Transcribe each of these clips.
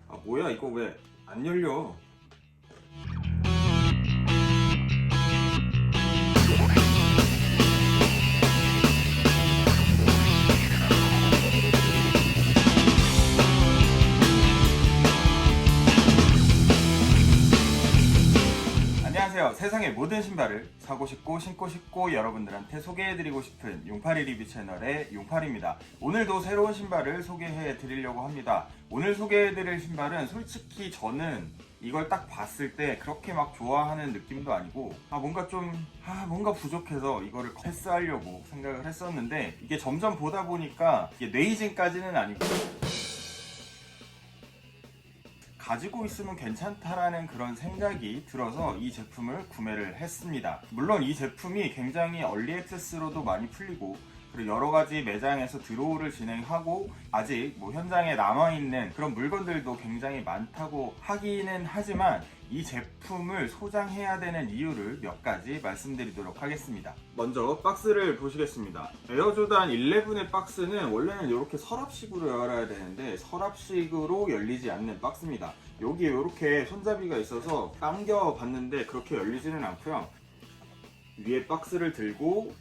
아 뭐야 이거 왜 안 열려? 안녕하세요. 세상의 모든 신발을 사고 싶고 신고 싶고 여러분들한테 소개해드리고 싶은 용팔이 리뷰 채널의 용팔입니다. 오늘도 새로운 신발을 소개해드리려고 합니다. 오늘 소개해드릴 신발은 솔직히 저는 이걸 딱 봤을 때 그렇게 막 좋아하는 느낌도 아니고 뭔가 부족해서 이거를 패스하려고 생각을 했었는데 이게 점점 보다 보니까 이게 뇌이진까지는 아니고 가지고 있으면 괜찮다라는 그런 생각이 들어서 이 제품을 구매를 했습니다. 물론 이 제품이 굉장히 얼리 액세스로도 많이 풀리고 그리고 여러 가지 매장에서 드로우를 진행하고 아직 현장에 남아있는 그런 물건들도 굉장히 많다고 하기는 하지만 이 제품을 소장해야 되는 이유를 몇 가지 말씀드리도록 하겠습니다. 먼저 박스를 보시겠습니다. 에어조단 11의 박스는 원래는 이렇게 서랍식으로 열어야 되는데 서랍식으로 열리지 않는 박스입니다. 여기에 이렇게 손잡이가 있어서 당겨 봤는데 그렇게 열리지는 않고요. 위에 박스를 들고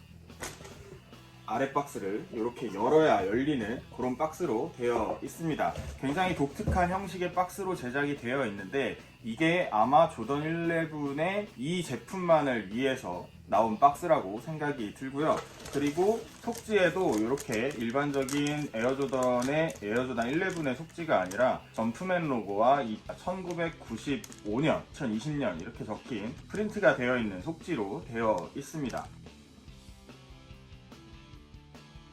아래 박스를 이렇게 열어야 열리는 그런 박스로 되어 있습니다. 굉장히 독특한 형식의 박스로 제작이 되어 있는데 이게 아마 조던 11의 이 제품만을 위해서 나온 박스라고 생각이 들고요. 그리고 속지에도 이렇게 일반적인 에어조던의 에어조단 11의 속지가 아니라 점프맨 로고와 1995년, 2020년 이렇게 적힌 프린트가 되어 있는 속지로 되어 있습니다.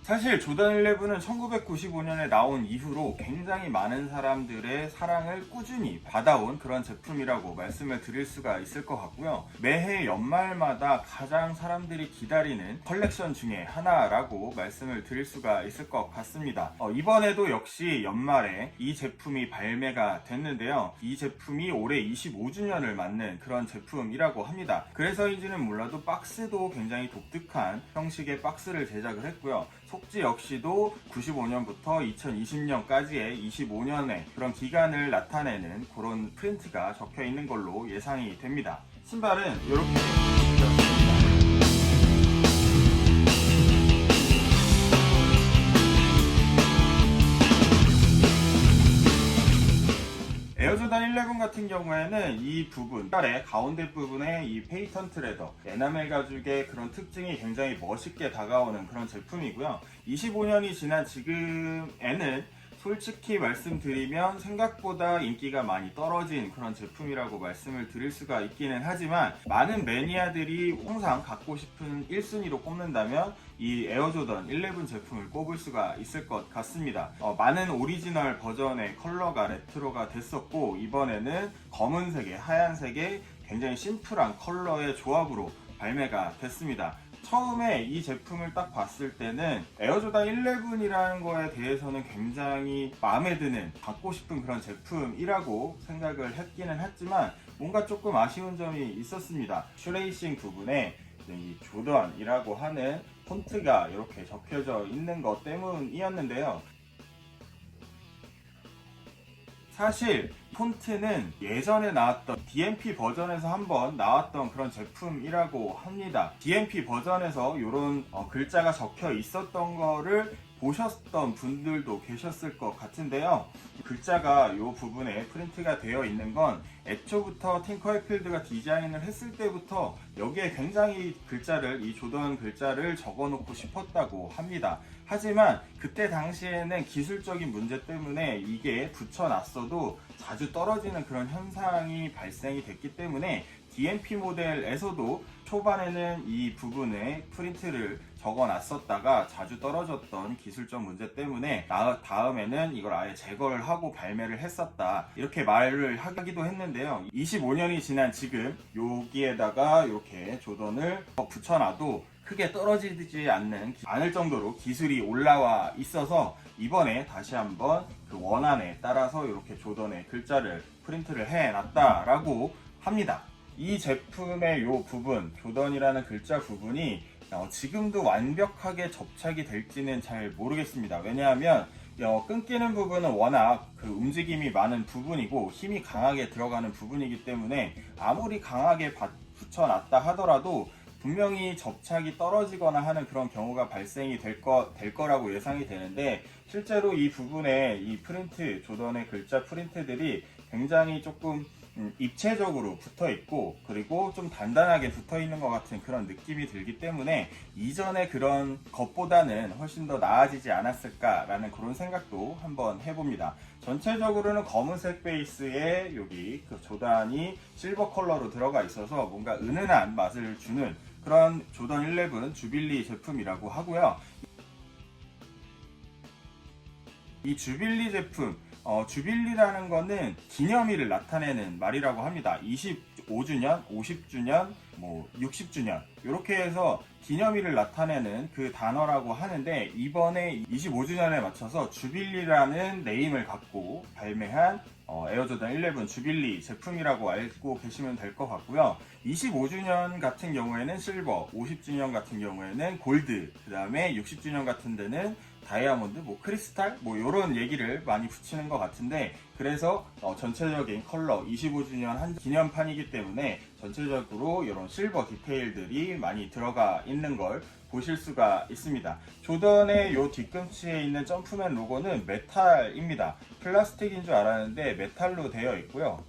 사실 조던 11은 1995년에 나온 이후로 굉장히 많은 사람들의 사랑을 꾸준히 받아온 그런 제품이라고 말씀을 드릴 수가 있을 것 같고요. 매해 연말마다 가장 사람들이 기다리는 컬렉션 중에 하나라고 말씀을 드릴 수가 있을 것 같습니다. 이번에도 역시 연말에 이 제품이 발매가 됐는데요. 이 제품이 올해 25주년을 맞는 그런 제품이라고 합니다. 그래서인지는 몰라도 박스도 굉장히 독특한 형식의 박스를 제작을 했고요. 속지 역시도 95년부터 2020년까지의 25년의 그런 기간을 나타내는 그런 프린트가 적혀 있는 걸로 예상이 됩니다. 신발은 이렇게 되었습니다. 에어조단 11 같은 경우에는 이 부분, 신발의 가운데 부분에 이 페이턴트 레더, 에나멜 가죽의 그런 특징이 굉장히 멋있게 다가오는 그런 제품이고요. 25년이 지난 지금에는 솔직히 말씀드리면 생각보다 인기가 많이 떨어진 그런 제품이라고 말씀을 드릴 수가 있기는 하지만 많은 매니아들이 항상 갖고 싶은 1순위로 꼽는다면 이 에어조던 11 제품을 꼽을 수가 있을 것 같습니다. 많은 오리지널 버전의 컬러가 레트로가 됐었고 이번에는 검은색에 하얀색에 굉장히 심플한 컬러의 조합으로 발매가 됐습니다. 처음에 이 제품을 딱 봤을 때는 에어조단 11이라는 거에 대해서는 굉장히 마음에 드는 갖고 싶은 그런 제품이라고 생각을 했기는 했지만 뭔가 조금 아쉬운 점이 있었습니다. 슈레이싱 부분에 이 조던이라고 하는 폰트가 이렇게 적혀져 있는 것 때문이었는데요. 사실 폰트는 예전에 나왔던 DMP 버전에서 한번 나왔던 그런 제품이라고 합니다. DMP 버전에서 이런 글자가 적혀 있었던 거를 보셨던 분들도 계셨을 것 같은데요. 글자가 이 부분에 프린트가 되어 있는 건 애초부터 팅커해필드가 디자인을 했을 때부터 여기에 굉장히 이 조던 글자를 적어 놓고 싶었다고 합니다. 하지만 그때 당시에는 기술적인 문제 때문에 이게 붙여놨어도 자주 떨어지는 그런 현상이 발생이 됐기 때문에 DMP 모델에서도 초반에는 이 부분에 프린트를 적어놨었다가 자주 떨어졌던 기술적 문제 때문에 다음에는 이걸 아예 제거를 하고 발매를 했었다 이렇게 말을 하기도 했는데요. 25년이 지난 지금 여기에다가 이렇게 조던을 붙여놔도 크게 떨어지지 않을 정도로 기술이 올라와 있어서 이번에 다시 한번 그 원안에 따라서 이렇게 조던의 글자를 프린트를 해놨다라고 합니다. 이 제품의 이 부분, 조던이라는 글자 부분이 지금도 완벽하게 접착이 될지는 잘 모르겠습니다. 왜냐하면 끊기는 부분은 워낙 그 움직임이 많은 부분이고 힘이 강하게 들어가는 부분이기 때문에 아무리 강하게 붙여놨다 하더라도 분명히 접착이 떨어지거나 하는 그런 경우가 발생이 될 거라고 예상이 되는데, 실제로 이 부분에 이 프린트, 조던의 글자 프린트들이 굉장히 조금 입체적으로 붙어 있고, 그리고 좀 단단하게 붙어 있는 것 같은 그런 느낌이 들기 때문에 이전의 그런 것보다는 훨씬 더 나아지지 않았을까라는 그런 생각도 한번 해봅니다. 전체적으로는 검은색 베이스에 여기 그 조단이 실버 컬러로 들어가 있어서 뭔가 은은한 맛을 주는 그런 조던 11 주빌리 제품이라고 하고요. 이 주빌리 제품, 주빌리라는 거는 기념일을 나타내는 말이라고 합니다. 25주년, 50주년, 60주년 이렇게 해서 기념일을 나타내는 그 단어라고 하는데, 이번에 25주년에 맞춰서 주빌리라는 네임을 갖고 발매한 에어조던 11 주빌리 제품이라고 알고 계시면 될 것 같고요. 25주년 같은 경우에는 실버, 50주년 같은 경우에는 골드, 그 다음에 60주년 같은 데는 다이아몬드, 크리스탈, 이런 얘기를 많이 붙이는 것 같은데, 그래서 전체적인 컬러 25주년 한 기념판이기 때문에 전체적으로 이런 실버 디테일들이 많이 들어가 있는 걸 보실 수가 있습니다. 조던의 이 뒤꿈치에 있는 점프맨 로고는 메탈입니다. 플라스틱인 줄 알았는데 메탈로 되어 있고요.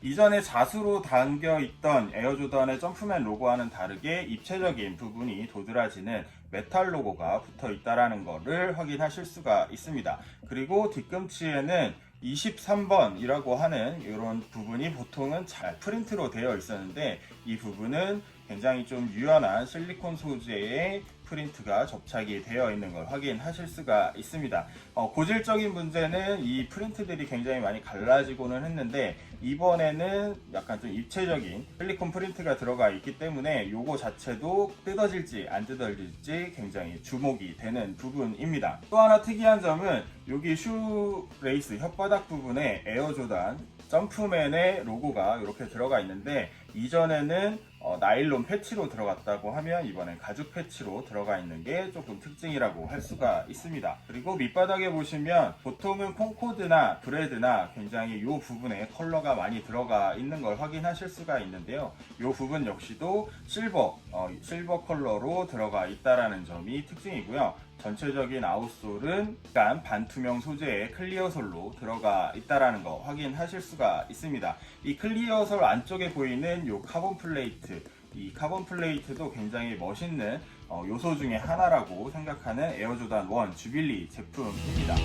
이전에 자수로 담겨 있던 에어조던의 점프맨 로고와는 다르게 입체적인 부분이 도드라지는 메탈 로고가 붙어 있다는 것을 확인하실 수가 있습니다. 그리고 뒤꿈치에는 23번이라고 하는 이런 부분이 보통은 잘 프린트로 되어 있었는데, 이 부분은 굉장히 좀 유연한 실리콘 소재의 프린트가 접착이 되어 있는 걸 확인하실 수가 있습니다. 고질적인 문제는 이 프린트들이 굉장히 많이 갈라지고는 했는데, 이번에는 약간 좀 입체적인 실리콘 프린트가 들어가 있기 때문에 요거 자체도 뜯어질지 안 뜯어질지 굉장히 주목이 되는 부분입니다. 또 하나 특이한 점은 여기 슈 레이스 혓바닥 부분에 에어조단 점프맨의 로고가 이렇게 들어가 있는데, 이전에는 나일론 패치로 들어갔다고 하면 이번엔 가죽 패치로 들어가 있는 게 조금 특징이라고 할 수가 있습니다. 그리고 밑바닥에 보시면 보통은 콩코드나 브레드나 굉장히 이 부분에 컬러가 많이 들어가 있는 걸 확인하실 수가 있는데요. 이 부분 역시도 실버 컬러로 들어가 있다라는 점이 특징이고요. 전체적인 아웃솔은 약간 반투명 소재의 클리어솔로 들어가 있다라는 거 확인하실 수가 있습니다. 이 클리어솔 안쪽에 보이는 이 카본 플레이트, 이 카본 플레이트도 굉장히 멋있는 요소 중에 하나라고 생각하는 에어조단 1 주빌리 제품입니다.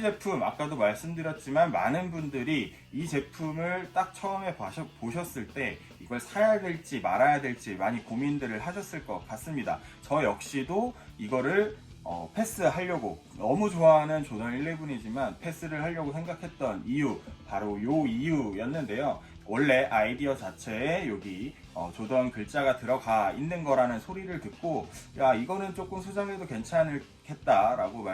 제품 아까도 말씀드렸지만 많은 분들이 이 제품을 딱 처음에 보셨을 때 이걸 사야 될지 말아야 될지 많이 고민들을 하셨을 것 같습니다. 저 역시도 이거를 패스하려고, 너무 좋아하는 조던 11이지만 패스를 하려고 생각했던 이유, 바로 요 이유였는데요. 원래 아이디어 자체에 여기 조던 글자가 들어가 있는 거라는 소리를 듣고, 야, 이거는 조금 수정해도 괜찮겠다라고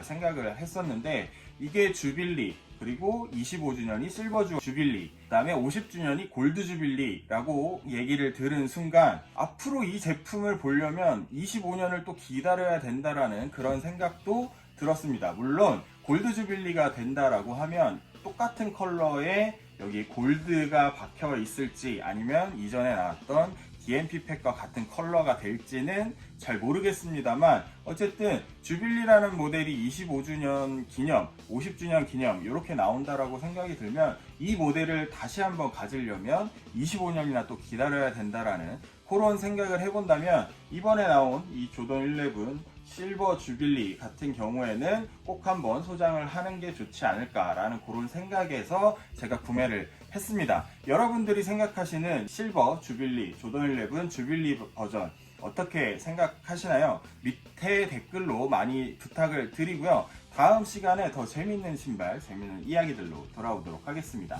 생각을 했었는데, 이게 주빌리, 그리고 25주년이 실버 주빌리, 그 다음에 50주년이 골드 주빌리라고 얘기를 들은 순간 앞으로 이 제품을 보려면 25년을 또 기다려야 된다라는 그런 생각도 들었습니다. 물론 골드 주빌리가 된다라고 하면 똑같은 컬러에 여기 골드가 박혀 있을지 아니면 이전에 나왔던 DMP 팩과 같은 컬러가 될지는 잘 모르겠습니다만, 어쨌든 주빌리라는 모델이 25주년 기념, 50주년 기념 이렇게 나온다라고 생각이 들면 이 모델을 다시 한번 가지려면 25년이나 또 기다려야 된다라는 그런 생각을 해본다면, 이번에 나온 이 조던 11 실버 주빌리 같은 경우에는 꼭 한번 소장을 하는 게 좋지 않을까라는 그런 생각에서 제가 구매를 했습니다. 여러분들이 생각하시는 실버 주빌리, 조던 11 주빌리 버전 어떻게 생각하시나요? 밑에 댓글로 많이 부탁을 드리고요. 다음 시간에 더 재밌는 신발, 재밌는 이야기들로 돌아오도록 하겠습니다.